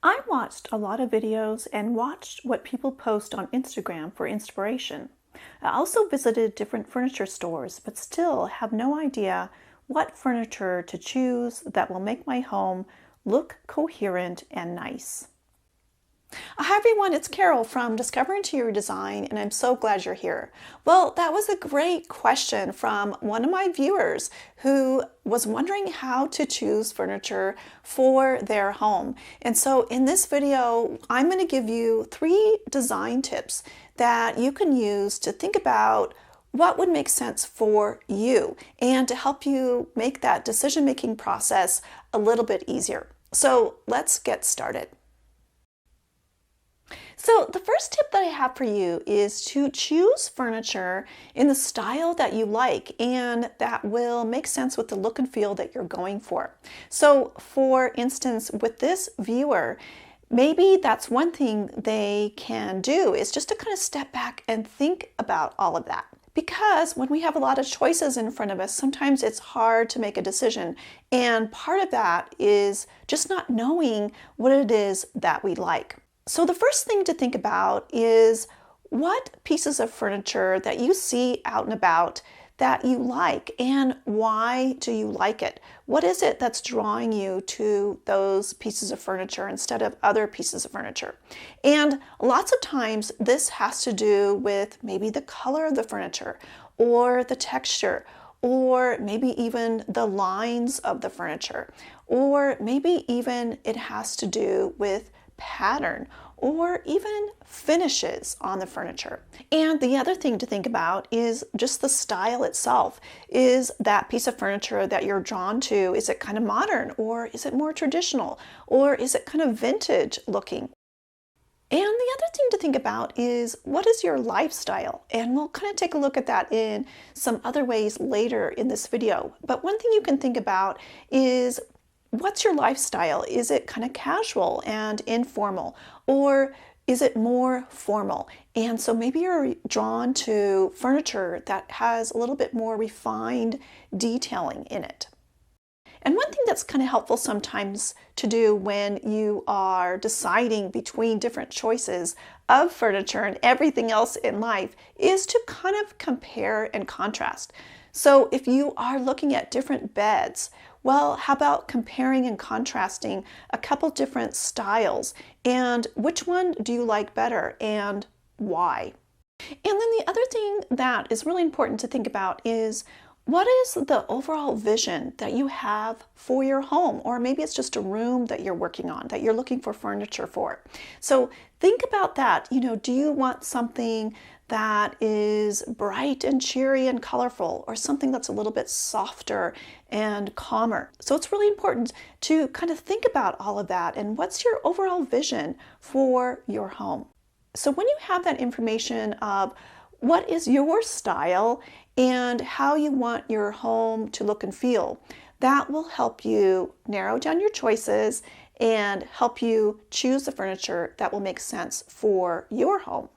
I watched a lot of videos and watched what people post on Instagram for inspiration. I also visited different furniture stores, but still have no idea what furniture to choose that will make my home look coherent and nice. Hi everyone, it's Carol from Discover Interior Design, and I'm so glad you're here. Well, that was a great question from one of my viewers who was wondering how to choose furniture for their home. And so in this video, I'm going to give you 3 design tips that you can use to think about what would make sense for you and to help you make that decision-making process a little bit easier. So let's get started. So the first tip that I have for you is to choose furniture in the style that you like and that will make sense with the look and feel that you're going for. So for instance, with this viewer, maybe that's one thing they can do is just to kind of step back and think about all of that. Because when we have a lot of choices in front of us, sometimes it's hard to make a decision. And part of that is just not knowing what it is that we like. So the first thing to think about is what pieces of furniture that you see out and about that you like and why do you like it? What is it that's drawing you to those pieces of furniture instead of other pieces of furniture? And lots of times this has to do with maybe the color of the furniture or the texture, or maybe even the lines of the furniture, or maybe even it has to do with pattern or even finishes on the furniture. And the other thing to think about is just the style itself. Is that piece of furniture that you're drawn to, is it kind of modern or is it more traditional or is it kind of vintage looking? And the other thing to think about is what is your lifestyle? And we'll kind of take a look at that in some other ways later in this video. But one thing you can think about is what's your lifestyle? Is it kind of casual and informal, or is it more formal? And so maybe you're drawn to furniture that has a little bit more refined detailing in it. And one thing that's kind of helpful sometimes to do when you are deciding between different choices of furniture and everything else in life is to kind of compare and contrast. So if you are looking at different beds, well, how about comparing and contrasting a couple different styles and which one do you like better and why? And then the other thing that is really important to think about is what is the overall vision that you have for your home? Or maybe it's just a room that you're working on, that you're looking for furniture for. So think about that. Do you want something that is bright and cheery and colorful, or something that's a little bit softer and calmer? So it's really important to kind of think about all of that and what's your overall vision for your home. So when you have that information of what is your style and how you want your home to look and feel, that will help you narrow down your choices and help you choose the furniture that will make sense for your home.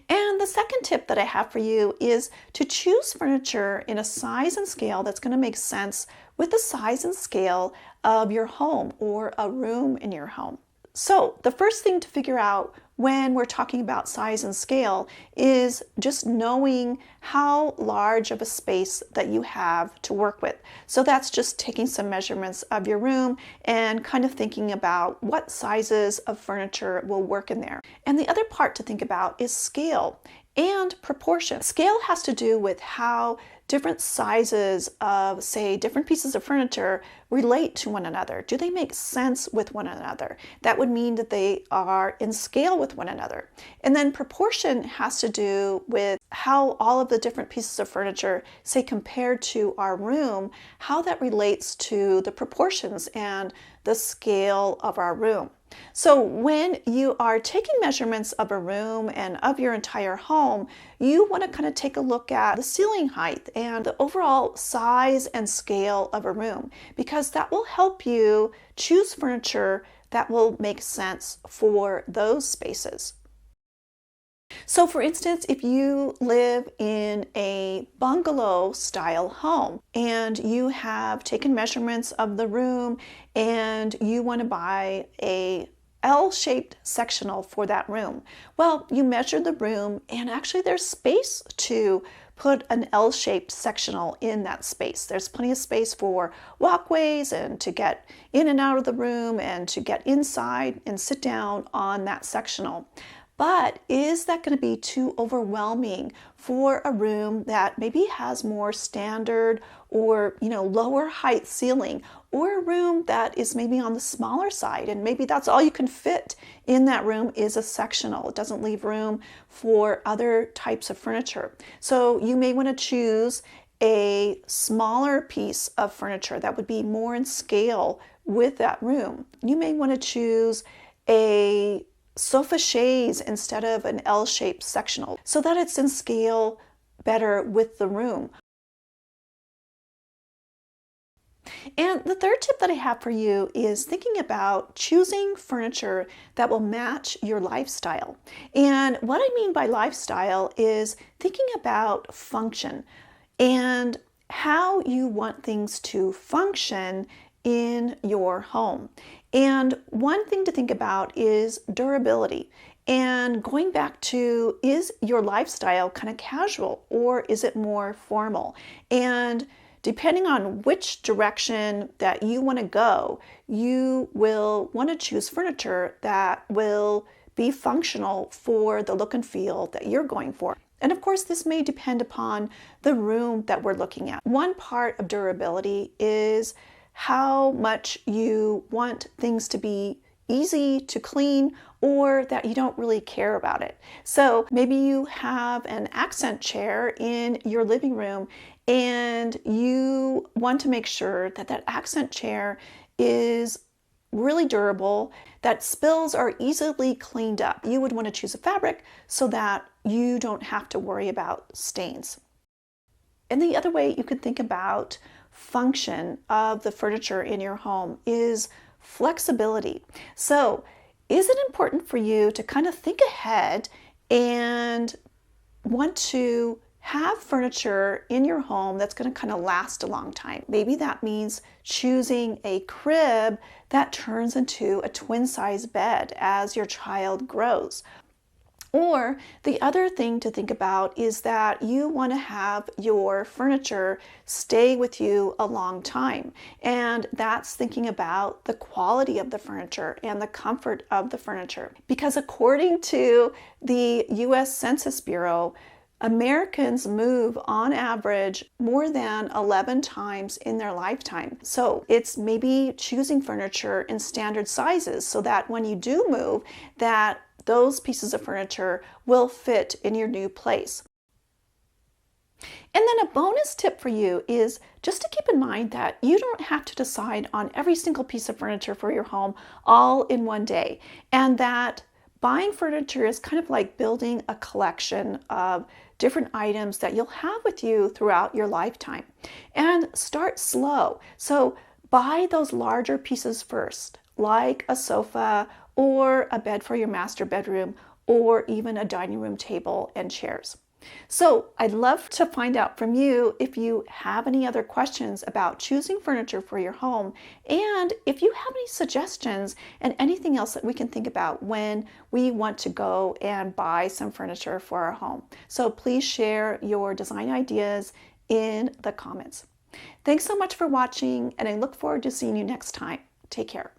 And the second tip that I have for you is to choose furniture in a size and scale that's going to make sense with the size and scale of your home or a room in your home. So the first thing to figure out when we're talking about size and scale is just knowing how large of a space that you have to work with. So that's just taking some measurements of your room and kind of thinking about what sizes of furniture will work in there. And the other part to think about is scale and proportion. Scale has to do with how different sizes of, say, different pieces of furniture relate to one another. Do they make sense with one another? That would mean that they are in scale with one another. And then proportion has to do with how all of the different pieces of furniture, say, compared to our room, how that relates to the proportions and the scale of our room. So when you are taking measurements of a room and of your entire home, you want to kind of take a look at the ceiling height and the overall size and scale of a room, because that will help you choose furniture that will make sense for those spaces. So for instance, if you live in a bungalow style home and you have taken measurements of the room and you want to buy a L-shaped sectional for that room. Well, you measure the room and actually there's space to put an L-shaped sectional in that space. There's plenty of space for walkways and to get in and out of the room and to get inside and sit down on that sectional. But is that going to be too overwhelming for a room that maybe has more standard or, lower height ceiling, or a room that is maybe on the smaller side and maybe that's all you can fit in that room is a sectional. It doesn't leave room for other types of furniture. So you may want to choose a smaller piece of furniture that would be more in scale with that room. You may want to choose a sofa chaise instead of an L-shaped sectional so that it's in scale better with the room. And the third tip that I have for you is thinking about choosing furniture that will match your lifestyle. And what I mean by lifestyle is thinking about function and how you want things to function in your home. And one thing to think about is durability. And going back to, is your lifestyle kind of casual or is it more formal? And depending on which direction that you want to go, you will want to choose furniture that will be functional for the look and feel that you're going for. And of course, this may depend upon the room that we're looking at. One part of durability is how much you want things to be easy to clean or that you don't really care about it. So maybe you have an accent chair in your living room and you want to make sure that that accent chair is really durable, that spills are easily cleaned up. You would want to choose a fabric so that you don't have to worry about stains. And the other way you could think about function of the furniture in your home is flexibility. So is it important for you to kind of think ahead and want to have furniture in your home that's going to kind of last a long time? Maybe that means choosing a crib that turns into a twin size bed as your child grows. Or the other thing to think about is that you want to have your furniture stay with you a long time. And that's thinking about the quality of the furniture and the comfort of the furniture. Because according to the US Census Bureau, Americans move on average more than 11 times in their lifetime. So it's maybe choosing furniture in standard sizes so that when you do move, that those pieces of furniture will fit in your new place. And then a bonus tip for you is just to keep in mind that you don't have to decide on every single piece of furniture for your home all in one day, and that buying furniture is kind of like building a collection of different items that you'll have with you throughout your lifetime. And start slow. So buy those larger pieces first, like a sofa or a bed for your master bedroom, or even a dining room table and chairs. So I'd love to find out from you if you have any other questions about choosing furniture for your home, and if you have any suggestions and anything else that we can think about when we want to go and buy some furniture for our home. So please share your design ideas in the comments. Thanks so much for watching, and I look forward to seeing you next time. Take care.